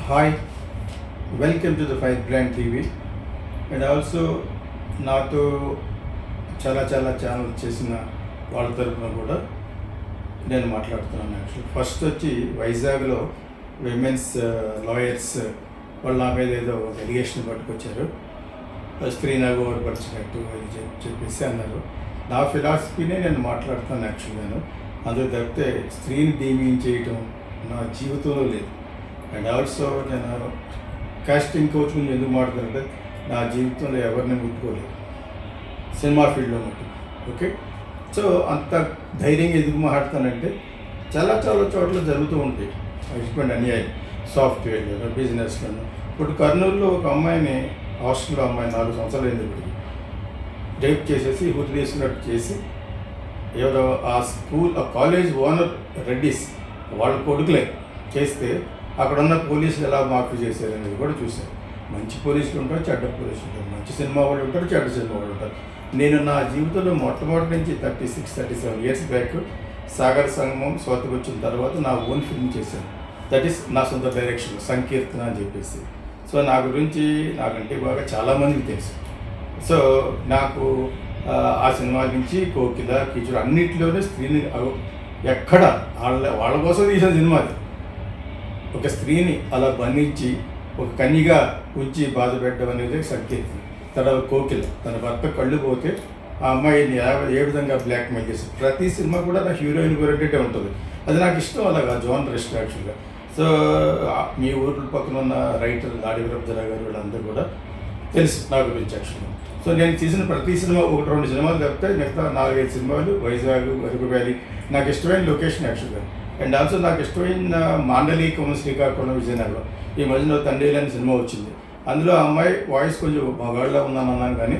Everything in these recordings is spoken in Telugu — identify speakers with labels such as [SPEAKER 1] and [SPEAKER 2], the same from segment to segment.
[SPEAKER 1] Hi, welcome to the Fight Brand TV. And also నాతో చాలా ఛానల్ చేసిన వాళ్ళ తరపున కూడా నేను మాట్లాడుతున్నాను. యాక్చువల్లీ ఫస్ట్ వచ్చి వైజాగ్లో విమెన్స్ లాయర్స్ వాళ్ళు నా మీద ఏదో ఎలిగేషన్ పట్టుకొచ్చారు. స్త్రీని అగౌరవపరిచినట్టు అది చెప్పేసి అన్నారు. నా ఫిలాసఫీనే నేను మాట్లాడుతాను. యాక్చువల్లీ నేను అందుకు తప్పితే స్త్రీని డీమింగ్ చేయటం నా జీవితంలో లేదు. అండ్ ఆల్సో నేను కాస్టింగ్ కోచ్ గురించి ఎందుకు మాట్లాడుతుంటే నా జీవితంలో ఎవరిని ముట్టుకోలేదు సినిమా ఫీల్డ్లో మట్టి. ఓకే, సో అంత ధైర్యంగా ఎందుకు మాట్లాడతానంటే చాలా చోట్ల జరుగుతూ ఉంటాయి హస్బెండ్ అన్యాయం, సాఫ్ట్వేర్లో, బిజినెస్లో. ఇప్పుడు కర్నూలులో ఒక అమ్మాయిని, హాస్టల్లో అమ్మాయి 4 సంవత్సరాలు అయింది, ఇప్పటికి రేప్ చేసేసి హురి తీసుకున్నట్టు చేసి ఎవరో ఆ కాలేజ్ ఓనర్ రెడ్డిస్ వాళ్ళ కొడుకులే చేస్తే అక్కడ ఉన్న పోలీసులు ఎలా మార్పు చేశారు అనేది కూడా చూశారు. మంచి పోలీసులు ఉంటారు, చెడ్డ పోలీసులు ఉంటారు, మంచి సినిమా వాళ్ళు ఉంటారు, చెడ్డ సినిమా వాళ్ళు ఉంటారు. నేను నా జీవితంలో మొట్టమొదటి నుంచి 36-37 ఇయర్స్ బ్యాక్ సాగర్ సంగమం స్వాతికి వచ్చిన తర్వాత నా ఓన్ ఫిల్మ్ చేశాను. దట్ ఈస్ నా సొంత డైరెక్షన్, సంకీర్తన అని చెప్పేసి. సో నా గురించి నాకంటే బాగా చాలామందికి తెలుసు. సో నాకు ఆ సినిమాల నుంచి కోకిల, కిచూర్ అన్నింటిలోనే స్త్రీని ఎక్కడ వాళ్ళ కోసం తీసిన సినిమా అది. ఒక స్త్రీని అలా బంధించి ఒక కన్యగా ఉంచి బాధ పెట్టడం అనేది సంకీర్తన. తర్వాత కోకిల తన భర్త కళ్ళు పోతే ఆ అమ్మాయిని ఏ విధంగా బ్లాక్మెయిల్ చేసి ప్రతి సినిమా కూడా నా హీరోయిన్ గురింటే ఉంటుంది. అది నాకు ఇష్టం, అలాగా జోన్ రెస్ట్ యాక్చువల్గా. సో మీ ఊర్ల పక్కన ఉన్న రైటర్ దాడి వీరభద్ర గారు వీళ్ళందరూ కూడా తెలుసు నా గురించి యాక్చువల్గా. సో నేను తీసిన ప్రతి సినిమా 1-2 సినిమాలు తప్పితే మిగతా 4-5 సినిమాలు వైజాగ్, అరకు వ్యాలీ నాకు ఇష్టమైన లొకేషన్ యాక్చువల్గా. అండ్ ఆల్సో నాకు ఇష్టమైన మాండలికం, శ్రీకాకుళం, విజయనగరం. ఈ మధ్యలో తండ్రి లేని సినిమా వచ్చింది. అందులో ఆ అమ్మాయి వాయిస్ కొంచెం మగాళ్ళలో ఉందన్నాను, కానీ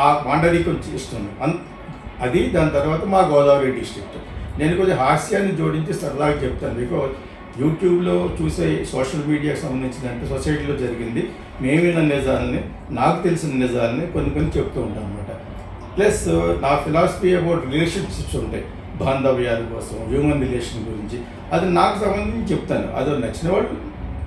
[SPEAKER 1] ఆ మాండలికం ఇష్టం అది. దాని తర్వాత మా గోదావరి డిస్ట్రిక్ట్. నేను కొంచెం హాస్యాన్ని జోడించి సరదాగా చెప్తాను. బికాజ్ యూట్యూబ్లో చూసే సోషల్ మీడియాకి సంబంధించినంటే సొసైటీలో జరిగింది, మేము విన్న నిజాలని, నాకు తెలిసిన నిజాలని కొన్ని చెప్తూ ఉంటాను అనమాట. ప్లస్ నా ఫిలాసఫీ అబౌట్ రిలేషన్షిప్స్ ఉంటాయి, బాంధవ్యాల కోసం, హ్యూమన్ రిలేషన్ గురించి. అది నాకు సంబంధించి చెప్తాను. అది నచ్చిన వాళ్ళు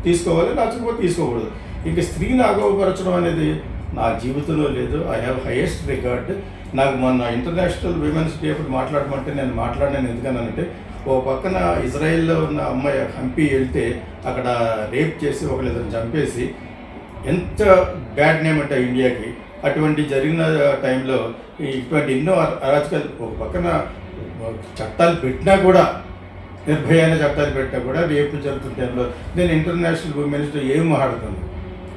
[SPEAKER 1] తీసుకోవాలి, నచ్చకపోతే తీసుకోకూడదు. ఇంకా స్త్రీని అగౌరవపరచడం అనేది నా జీవితంలో లేదు. I have highest record. నాకు మొన్న ఇంటర్నేషనల్ విమెన్స్ డే అప్పుడు మాట్లాడమంటే నేను మాట్లాడినాను. ఎందుకనంటే ఓ పక్కన ఇజ్రాయెల్లో ఉన్న అమ్మాయి హంపి వెళ్తే అక్కడ రేప్ చేసి ఒకళ్ళిద్దరిని చంపేసి ఎంత బ్యాడ్ నేమ్ అంటే ఇండియాకి. అటువంటి జరిగిన టైంలో ఇటువంటి ఎన్నో అరాచకాలు, ఒక పక్కన చట్టాలు పెట్టినా కూడా, నిర్భయాన్ని చట్టాలు పెట్టినా కూడా రేపు జరుగుతున్న టైంలో నేను ఇంటర్నేషనల్ విమెన్స్ డే ఏం మాట్లాడుతాను,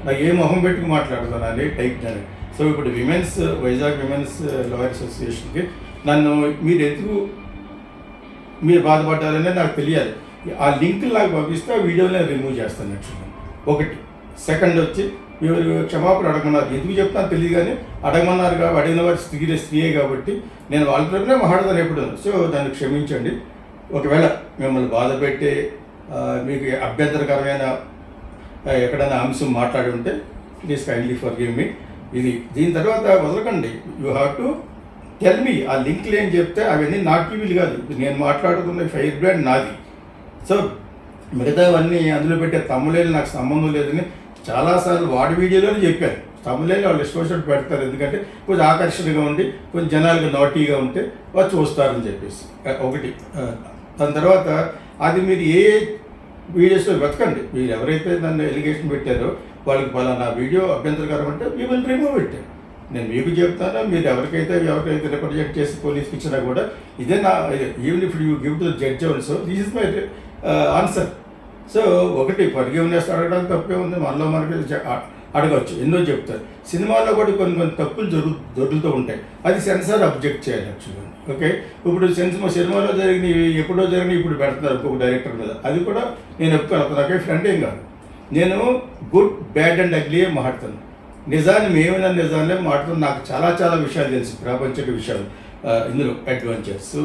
[SPEAKER 1] నాకు ఏ మొహం పెట్టుకు మాట్లాడుతాను అనే టైప్ నేను. సో ఇప్పుడు వైజాగ్ విమెన్స్ లాయర్ అసోసియేషన్కి నన్ను మీరు బాధపడ్డారనే నాకు తెలియాలి. ఆ లింక్ నాకు పంపిస్తే ఆ వీడియోని రిమూవ్ చేస్తాను యాక్చువల్గా. ఒకటి. సెకండ్ వచ్చి మీరు క్షమాపణ అడగమన్నారు, ఎందుకు చెప్తాను తెలియదు, కానీ అడగమన్నారు కాబట్టి అడిగిన వారి స్త్రీయే కాబట్టి నేను వాళ్ళ తరపునే మాట్లాడతాను ఎప్పుడు. సో దాన్ని క్షమించండి. ఒకవేళ మిమ్మల్ని బాధ పెట్టే మీకు అభ్యంతరకరమైన ఎక్కడైనా అంశం మాట్లాడి ఉంటే ప్లీజ్ కైండ్లీ ఫర్గివ్ మీ. దీని తర్వాత వదలకండి. You have to tell me. ఆ లింక్లు ఏం చెప్తే అవన్నీ నా టీవీలు కాదు, నేను మాట్లాడుతున్న ఫైర్ బ్రాండ్ నాది. సో మిగతావన్నీ అందులో పెట్టే తమ్ములేలు నాకు సంబంధం లేదని చాలాసార్లు వాడి వీడియోలోనే చెప్పారు. తమ్ములేలు వాళ్ళు ఇష్టం పెడతారు, ఎందుకంటే కొంచెం ఆకర్షణగా ఉండి కొంచెం జనాలకు నాటీగా ఉంటే వాళ్ళు చూస్తారని చెప్పేసి. ఒకటి. దాని తర్వాత అది మీరు ఏ వీడియోస్లో వెతకండి. మీరు ఎవరైతే నన్ను ఎలిగేషన్ పెట్టారో వాళ్ళకి పలానా వీడియో అభ్యంతరకరం అంటే వీ విల్ రిమూవ్ ఇట్. నేను మీకు చెప్తాను, మీరు ఎవరికైతే రిప్రజెంట్ చేసి పోలీస్కి ఇచ్చినా కూడా ఇదే నా, even if you give to the judge also, this is my answer. So ఒకటి, ఫర్గివ్నెస్ అడగడానికి తప్పే ఉంది, మనలో మనకి అడగవచ్చు, ఎన్నో చెప్తారు. సినిమాలో కూడా కొన్ని తప్పులు దొరుకుతూ ఉంటాయి, అది సెన్సార్ అబ్జెక్ట్ చేయాలి యాక్చువల్గా. ఓకే, ఇప్పుడు సినిమాలో జరిగినవి ఎప్పుడో జరిగినవి ఇప్పుడు పెడుతున్నారు ఇంకొక డైరెక్టర్ మీద, అది కూడా నేను చెప్తాను. నాకే ఫ్రెండ్ ఏం కాదు, నేను గుడ్, బ్యాడ్ అండ్ అగ్లీ మాట్లాడతాను. నిజాన్ని మేమైనా నిజాన్ని మాట్లాడుతాను. నాకు చాలా విషయాలు తెలుసు, ప్రాపంచిక విషయాలు. ఇందులో అడ్వెంచర్స్,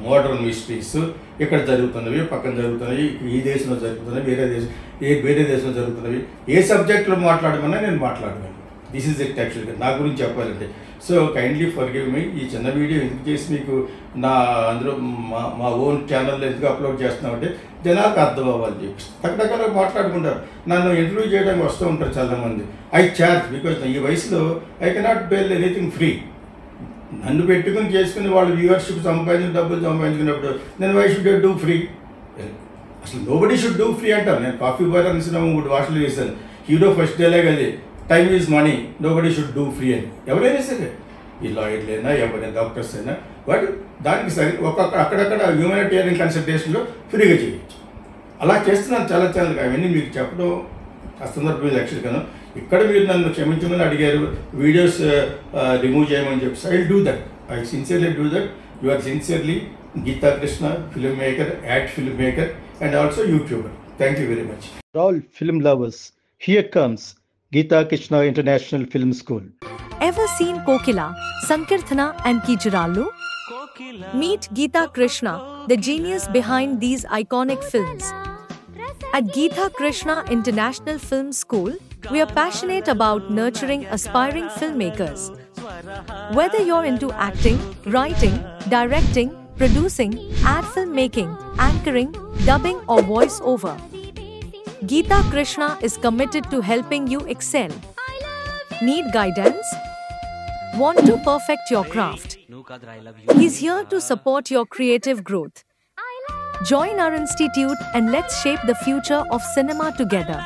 [SPEAKER 1] మోడర్న్ మిస్టరీస్, ఇక్కడ జరుగుతున్నవి, పక్కన జరుగుతున్నవి, ఈ దేశంలో జరుగుతున్నవి, వేరే దేశంలో జరుగుతున్నవి, ఏ సబ్జెక్టులో మాట్లాడమన్నా నేను మాట్లాడగలను. దిస్ ఈజ్ ఇట్ యాక్చువల్గా నా గురించి చెప్పాలంటే. So kindly forgive me. ఈ చిన్న వీడియో ఎందుకు చేసి మీకు నా అందులో మా ఓన్ ఛానల్లో ఎందుకు అప్లోడ్ చేస్తున్నామంటే జనాలకు అర్థం అవ్వాలి చెప్పి రకరకాల మాట్లాడుకుంటారు. నన్ను ఇంటర్వ్యూ చేయడానికి వస్తూ ఉంటారు చాలామంది. ఐ చార్జ్ బికాజ్ ఈ వయసులో I cannot bale anything free. నన్ను పెట్టుకుని చేసుకుని వాళ్ళు వ్యూవర్షిప్ డబ్బులు సంపాదించుకున్నప్పుడు నేను వై షుడ్ డూ ఫ్రీ? అసలు నోబడీ షుడ్ డూ ఫ్రీ అంటారు. నేను కాఫీ బార్ అనిసిన మూడు భాషలు చేశాను. హీరో ఫస్ట్ డైలాగ్ అది, time is money, nobody should do free అని. ఎవరైనా సరే, ఈ లాయర్లైనా ఎవరైనా డాక్టర్స్ అయినా బట్ దానికి సరి అక్కడక్కడ హ్యూమానిటేరియన్ కన్సల్టేషన్లో ఫ్రీగా చేయొచ్చు. అలా చేస్తున్నాను చాలా ఛానల్. అవన్నీ మీకు చెప్పడం అసందర్భం యాక్చువల్గాను. ఇక్కడ మీరు నన్ను క్షమించమని అడిగారు, వీడియోస్ రిమూవ్ చేయమని చెప్పి. I will do that. I sincerely do that. You are sincerely Geeta Krishna, filmmaker, filmmaker, and also YouTuber. Thank you very much. For all film lovers, here comes Geeta Krishna International Film School.
[SPEAKER 2] Ever seen Kokila, Sankirthana and Kijirallu? Meet Geeta Krishna, the genius behind these iconic films. At Geeta Krishna International Film School, we are passionate about nurturing aspiring filmmakers. Whether you're into acting, writing, directing, producing, ad filmmaking, anchoring, dubbing or voice-over, Geeta Krishna is committed to helping you excel. Need guidance? Want to perfect your craft? He's here to support your creative growth. Join our institute and let's shape the future of cinema together.